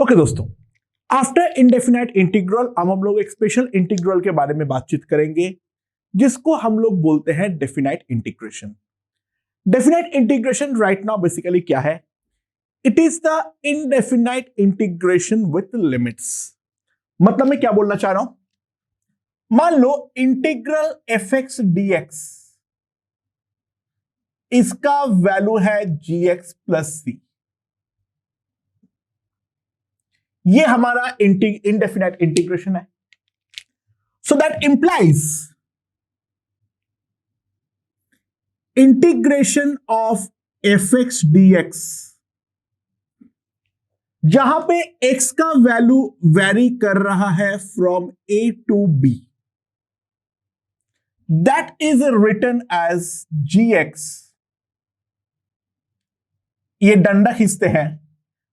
Okay दोस्तों, after indefinite integral अब हम लोग एक स्पेशल इंटीग्रल के बारे में बातचीत करेंगे जिसको हम लोग बोलते हैं definite integration. Definite integration right now basically क्या है? It is the indefinite integration with limits. मतलब मैं क्या बोलना चाह रहा हूं, मान लो integral F x D X, इसका वैल्यू है जी एक्स प्लस सी। ये हमारा इनडेफिनाइट इंटीग्रेशन है। So that implies integration of f x D x, जहां पे x का वैल्यू वेरी कर रहा है from a to b, that is written as gx। ये डंडा खींचते हैं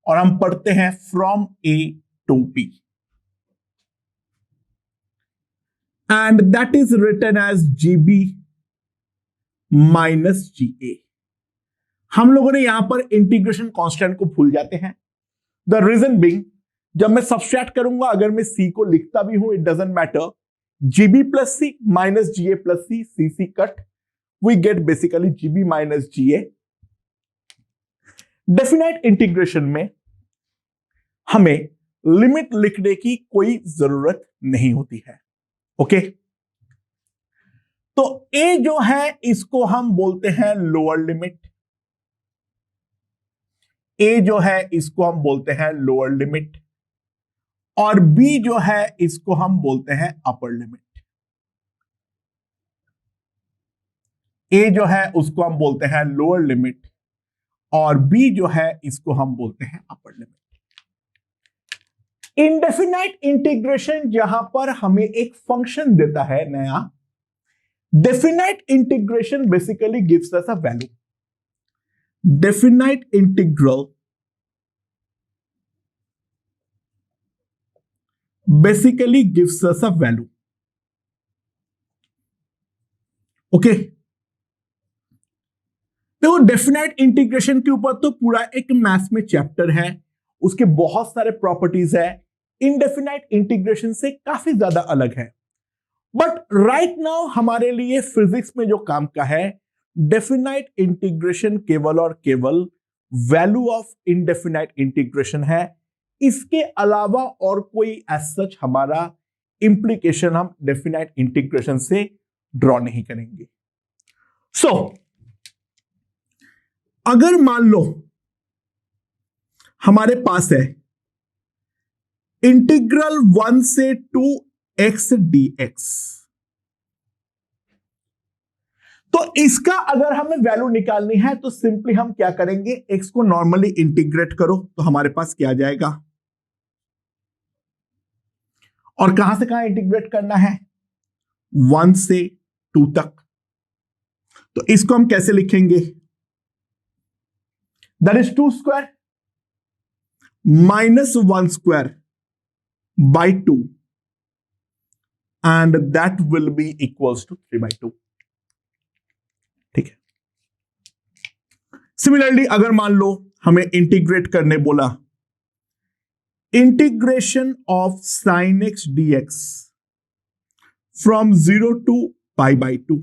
और हम पढ़ते हैं from a to b, and that is written as gb minus ga। हम लोगों ने यहां पर इंटीग्रेशन कांस्टेंट को भूल जाते हैं। द रीजन बिंग, जब मैं सब्सट्रैक्ट करूंगा, अगर मैं c को लिखता भी हूं, it doesn't matter, gb plus c minus ga plus c, c cut, we get basically gb minus ga। Definite integration में हमें लिमिट लिखने की कोई जरूरत नहीं होती है। ओके, तो a जो है इसको हम बोलते हैं लोअर लिमिट, a जो है इसको हम बोलते हैं लोअर लिमिट, और b जो है इसको हम बोलते हैं अपर लिमिट। a जो है उसको हम बोलते हैं लोअर लिमिट, और b जो है इसको हम बोलते हैं अपर लिमिट। इनडेफिनाइट इंटीग्रेशन जहां पर हमें एक फंक्शन देता है नया, definite integration basically gives us a value. Definite integral basically gives us a value. Okay, देखो डेफिनाइट इंटीग्रेशन के ऊपर तो पूरा एक मैथ्स में चैप्टर है, उसके बहुत सारे प्रॉपर्टीज है, इनडेफिनाइट इंटीग्रेशन से काफी ज्यादा अलग है। बट राइट नाउ हमारे लिए फिजिक्स में जो काम का है, डेफिनाइट इंटीग्रेशन केवल और केवल वैल्यू ऑफ इनडेफिनाइट इंटीग्रेशन है। इसके अलावा और कोई एज सच हमारा इंप्लीकेशन हम डेफिनाइट इंटीग्रेशन से ड्रॉ नहीं करेंगे। सो अगर मान लो हमारे पास है इंटीग्रल 1 से 2 x dx, तो इसका अगर हमें वैल्यू निकालनी है तो सिंपली हम क्या करेंगे, x को नॉर्मली इंटीग्रेट करो तो हमारे पास क्या आ जाएगा, और कहां से कहां इंटीग्रेट करना है, 1 से 2 तक। तो इसको हम कैसे लिखेंगे, that is 2 square minus 1 square by 2, and that will be equals to 3/2। ठीक है। सिमिलरली अगर मान लो हमें इंटीग्रेट करने बोला, integration of sine X dx from 0 to π/2।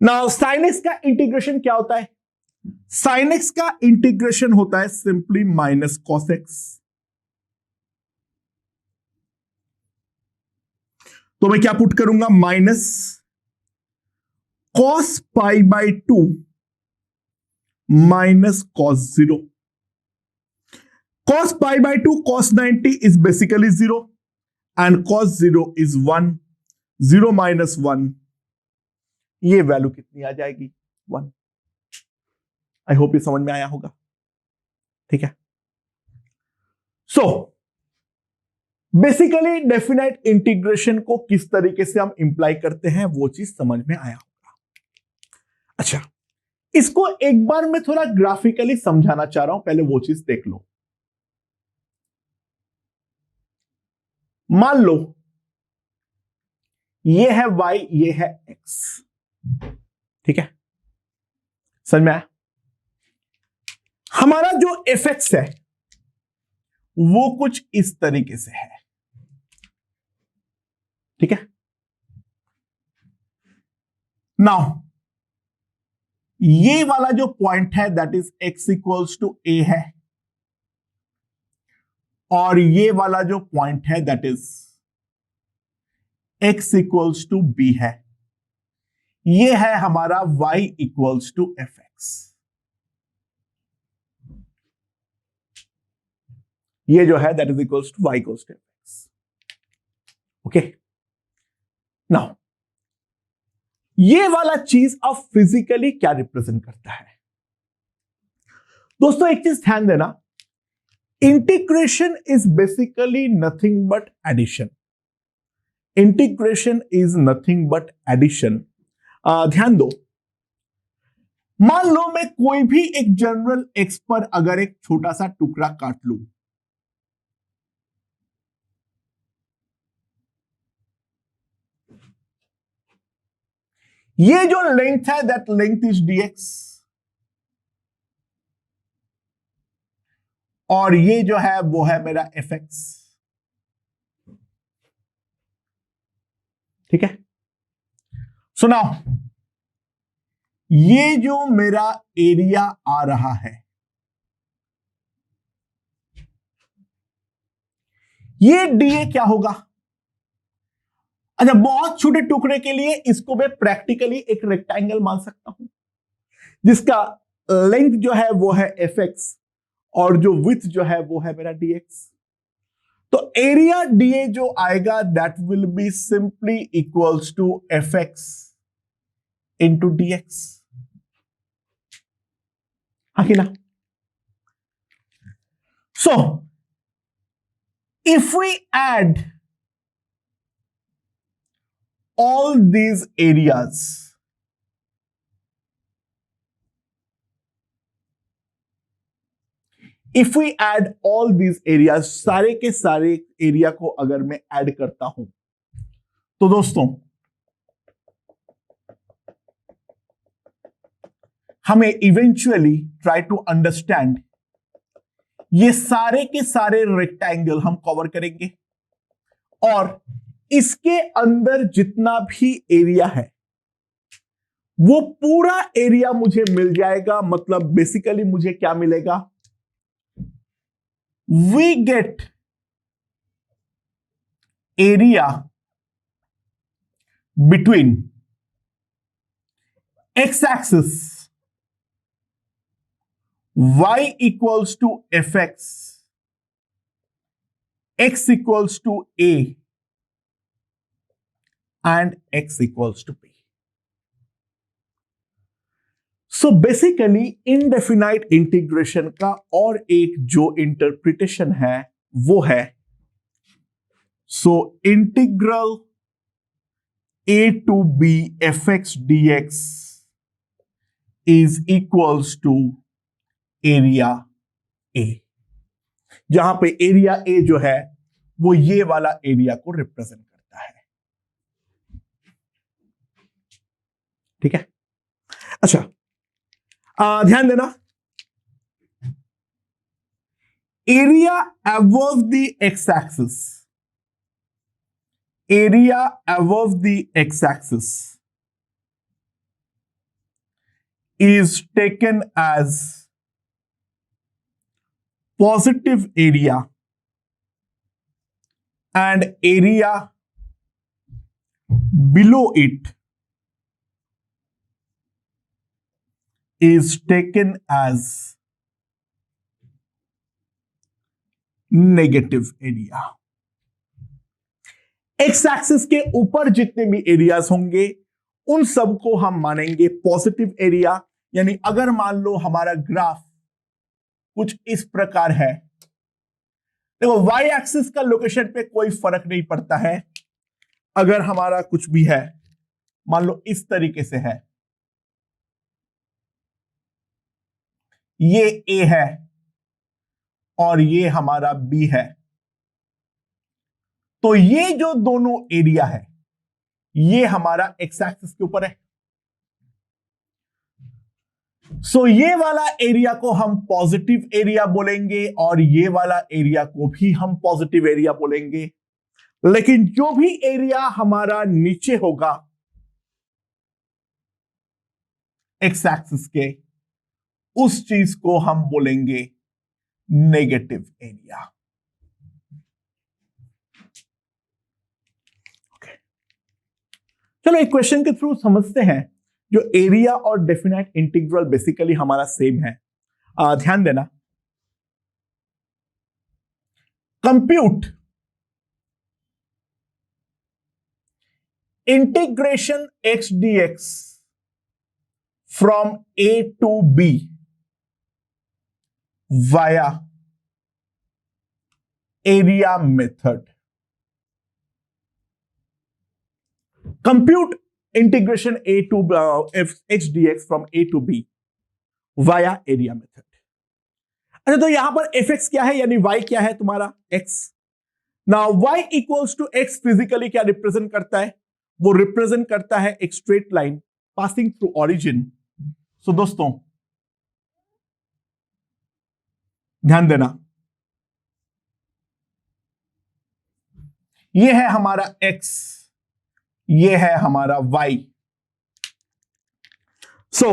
Now sine X का इंटीग्रेशन क्या होता है, साइन एक्स का इंटीग्रेशन होता है सिंपली माइनस कॉस एक्स। तो मैं क्या पुट करूंगा, minus cos π/2 minus cos 0। Cos π/2 cos 90 is basically 0, and cos 0 is 1। 0 minus 1, ये वैल्यू कितनी आ जाएगी, 1। आई होप ये समझ में आया होगा। ठीक है, सो बेसिकली डेफिनाइट इंटीग्रेशन को किस तरीके से हम इंप्लाई करते हैं वो चीज समझ में आया होगा। अच्छा, इसको एक बार मैं थोड़ा ग्राफिकली समझाना चाह रहा हूं, पहले वो चीज देख लो। मान लो ये है y, ये है x। ठीक है, समझ में आया? हमारा जो fx है वो कुछ इस तरीके से है। ठीक है, नाउ ये वाला जो पॉइंट है that is x equals to a है, और ये वाला जो पॉइंट है that is x equals to b है। ये है हमारा y इक्वल्स टू fx। ये जो है that is equals to y equals to fx। Okay, now ये वाला चीज अब फिजिकली क्या रिप्रेजेंट करता है? दोस्तों एक चीज ध्यान देना, integration is basically nothing but addition. Integration is nothing but addition. ध्यान दो, मान लो मैं कोई भी एक जनरल एक्स पर अगर एक छोटा सा टुकड़ा काट लूं, ये जो लेंथ है दैट लेंथ इज dx, और ये जो है वो है मेरा fx। ठीक है, सुनाओ, ये जो मेरा एरिया आ रहा है, ये dA क्या होगा? अच्छा, बहुत छोटे टुकड़े के लिए इसको मैं प्रैक्टिकली एक रेक्टेंगल मान सकता हूं जिसका लेंथ जो है वो है fx और जो विड्थ जो है वो है मेरा dx। तो एरिया dA जो आएगा that will be simply equals to fx into dx। हाँ कि ना? So if we add all these areas, if we add all these areas, सारे के सारे एरिया को अगर मैं ऐड करता हूं तो दोस्तों हमें इवेंचुअली ट्राई टू अंडरस्टैंड ये सारे के सारे रेक्टेंगल हम कवर करेंगे, और इसके अंदर जितना भी एरिया है वो पूरा एरिया मुझे मिल जाएगा। मतलब बेसिकली मुझे क्या मिलेगा? We get area between x axis y equals to fx, x equals to a and x equals to p. So basically indefinite integration का और एक जो इंटरप्रिटेशन है वो है, so integral a to b fx dx is equals to area a, जहां पे area a जो है वो ये वाला एरिया को रिप्रेजेंट करता है। ठीक है, अच्छा ध्यान देना, area above the x axis, area above the x axis is taken as positive area and area below it is taken as negative area। X axis के ऊपर जितने भी एरियाज होंगे उन सबको हम मानेंगे पॉजिटिव एरिया। यानी अगर मान लो हमारा ग्राफ कुछ इस प्रकार है, देखो वाई एक्सिस का लोकेशन पे कोई फर्क नहीं पड़ता है, अगर हमारा कुछ भी है मान लो इस तरीके से है, ये ए है और ये हमारा बी है, तो ये जो दोनों एरिया है ये हमारा एक्स एक्सिस के ऊपर है। सो ये वाला एरिया को हम पॉजिटिव एरिया बोलेंगे और ये वाला एरिया को भी हम पॉजिटिव एरिया बोलेंगे। लेकिन जो भी एरिया हमारा नीचे होगा एक्स एक्सिस के, उस चीज को हम बोलेंगे नेगेटिव एरिया। चलो एक क्वेश्चन के थ्रू समझते हैं। जो एरिया और डेफिनाइट इंटीग्रल बेसिकली हमारा सेम है। ध्यान देना, compute integration x d x from a to b via area method. Compute integration a to x d x from a to b via area method. अच्छा, तो यहां पर एफ एक्स क्या है, यानी वाई क्या है तुम्हारा X. Now Y equals to X physically क्या रिप्रेजेंट करता है, वो रिप्रेजेंट करता है एक straight line passing through origin. So दोस्तों ध्यान देना, ये है हमारा x, ये है हमारा y। सो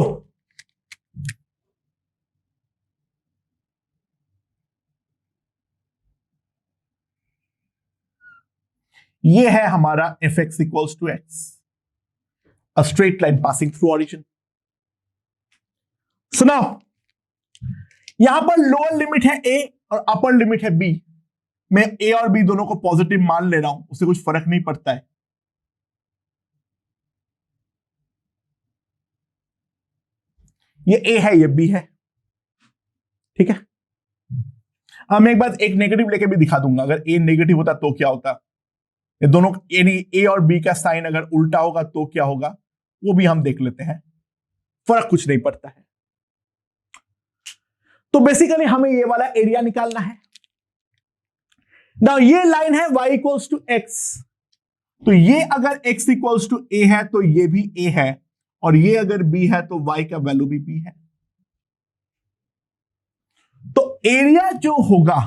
ये है हमारा f x equals to x, a straight line passing through origin. सुनो, यहां पर लोअर लिमिट है a और अपर लिमिट है b। मैं a और b दोनों को पॉजिटिव मान ले रहा हूं, उससे कुछ फर्क नहीं पड़ता है। ये a है, ये b है, ठीक है। मैं एक बार एक नेगेटिव लेके भी दिखा दूंगा। अगर a नेगेटिव होता तो क्या होता, ये दोनों यानी a और b का साइन अगर उल्टा होगा तो क्या होगा, वो भी हम देख लेते हैं। फर्क कुछ नहीं पड़ता है। तो बेसिकली हमें ये वाला एरिया निकालना है। नाउ ये लाइन है y इक्वल्स टू x, तो ये अगर x इक्वल्स टू a है तो ये भी a है, और ये अगर b है तो y का वैल्यू भी b है। तो एरिया जो होगा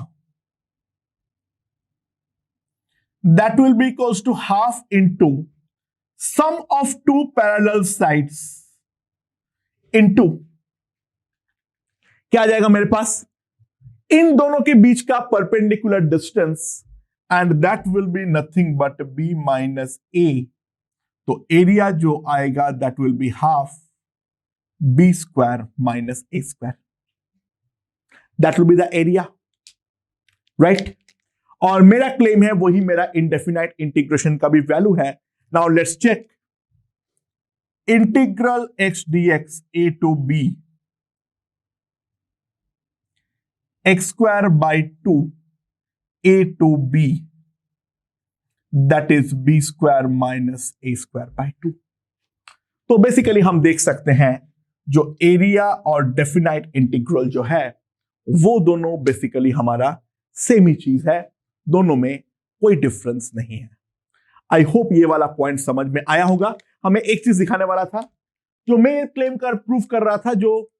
that will be equals to half into sum of two parallel sides into क्या आ जाएगा मेरे पास, इन दोनों के बीच का perpendicular distance, and that will be nothing but b minus a। तो एरिया जो आएगा that will be half b square minus a square, that will be the area, right. और मेरा क्लेम है वही मेरा इंडेफिनाइट इंटीग्रेशन का भी वैल्यू है। Now let's check, integral x dx a to b x square by 2 a to b that is b square minus a square by 2। तो basically हम देख सकते हैं जो एरिया और डेफिनाइट इंटीग्रल जो है वो दोनों बेसिकली हमारा सेम ही चीज है, दोनों में कोई डिफरेंस नहीं है। आई होप ये वाला पॉइंट समझ में आया होगा। हमें एक चीज दिखाने वाला था, जो मैं क्लेम कर प्रूफ कर रहा था, जो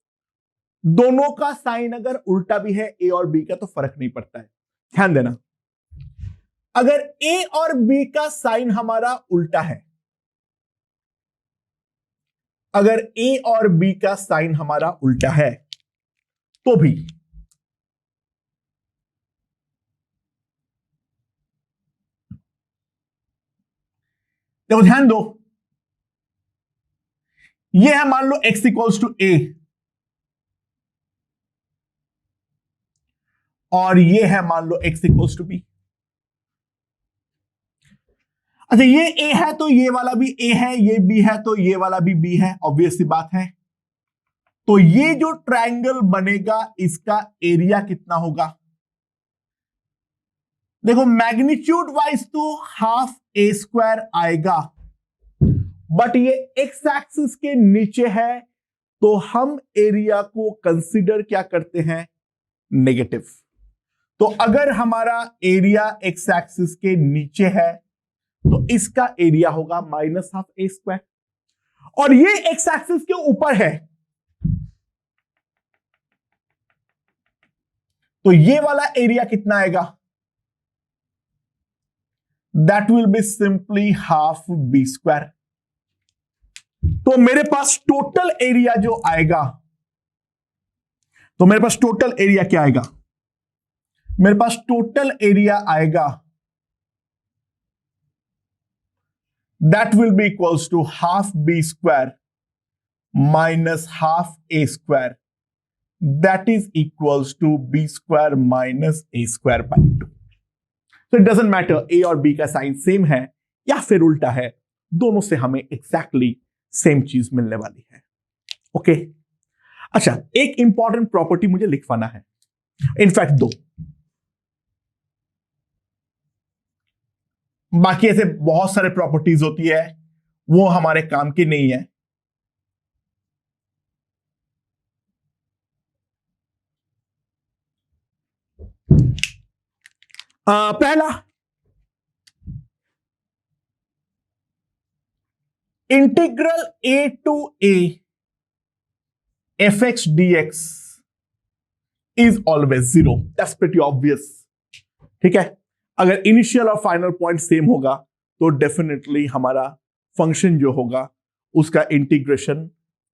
दोनों का साइन अगर उल्टा भी है ए और बी का तो फर्क नहीं पड़ता है। ध्यान देना, अगर ए और बी का साइन हमारा उल्टा है, अगर ए और बी का साइन हमारा उल्टा है तो भी देखो, ध्यान दो, ये है मान लो x इक्वल्स टू a और ये है मान लो x इक्वल्स टू b। अच्छा, ये a है तो ये वाला भी a है, ये b है तो ये वाला भी b है, ऑब्वियस सी बात है। तो ये जो ट्रायंगल बनेगा इसका एरिया कितना होगा, देखो मैग्नीट्यूड वाइज तो हाफ a स्क्वायर आएगा, बट ये x एक्सिस के नीचे है तो हम एरिया को कंसीडर क्या करते हैं, नेगेटिव। तो अगर हमारा एरिया x एक्सिस के नीचे है तो इसका एरिया होगा माइनस हाफ a स्क्वायर, और ये x एक्सिस के ऊपर है तो ये वाला एरिया कितना आएगा? That will be simply half b square. तो मेरे पास टोटल एरिया जो आएगा, तो मेरे पास टोटल एरिया क्या आएगा? मेरे पास टोटल एरिया आएगा that will be equals to half b square minus half a square, that is equals to b square minus a square by 2। तो इट डजंट मैटर ए और बी का साइन सेम है या फिर उल्टा है, दोनों से हमें एग्जैक्टली सेम चीज मिलने वाली है। ओके अच्छा, एक इंपॉर्टेंट प्रॉपर्टी मुझे लिखवाना है, इनफैक्ट दो, बाकी ऐसे बहुत सारे प्रॉपर्टीज होती है वो हमारे काम की नहीं है। पहला, integral a to a f x D x is always zero, that's pretty obvious. ठीक है, अगर इनिशियल और फाइनल पॉइंट सेम होगा तो डेफिनेटली हमारा फंक्शन जो होगा उसका इंटीग्रेशन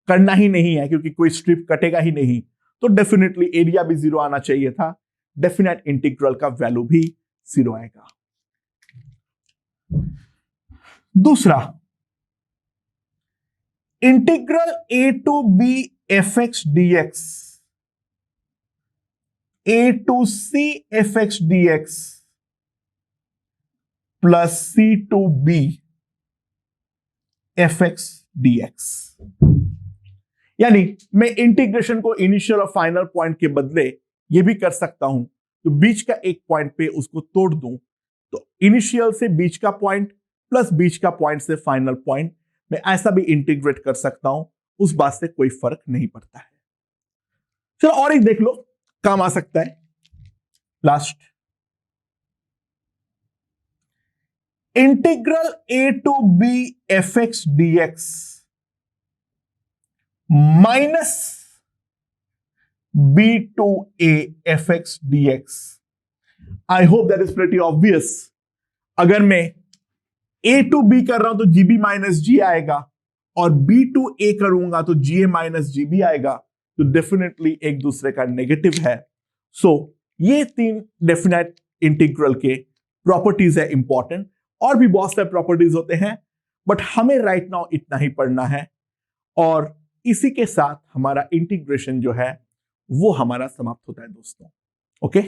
करना ही नहीं है, क्योंकि कोई स्ट्रिप कटेगा ही नहीं, तो डेफिनेटली एरिया भी जीरो आना चाहिए था, डेफिनेट इंटीग्रल का वैल्यू भी जीरो आएगा। दूसरा, integral a to b f x D x, a to c f x D x plus c to b f x D x, यानी मैं इंटीग्रेशन को इनिशियल और फाइनल पॉइंट के बदले ये भी कर सकता हूं, तो बीच का एक पॉइंट पे उसको तोड़ दूं, तो इनिशियल से बीच का पॉइंट प्लस बीच का पॉइंट से फाइनल पॉइंट, मैं ऐसा भी इंटीग्रेट कर सकता हूं, उस बात से कोई फर्क नहीं पड़ता है। चलो और एक देख लो, काम आ सकता है। Last, integral a to b f x D x minus b to a f x D x. I hope that is pretty obvious. अगर मैं ए टू बी कर रहा हूं तो जीबी माइनस जी आएगा, और बी टू ए करूंगा तो जीए माइनस जीबी आएगा, तो डेफिनेटली एक दूसरे का नेगेटिव है। सो ये तीन डेफिनेट इंटीग्रल के प्रॉपर्टीज है इंपॉर्टेंट, और भी बहुत सारे प्रॉपर्टीज होते हैं, बट हमें राइट नाउ इतना ही पढ़ना है, और इसी के साथ हमारा इंटीग्रेशन जो है वो हमारा समाप्त होता है दोस्तों। ओके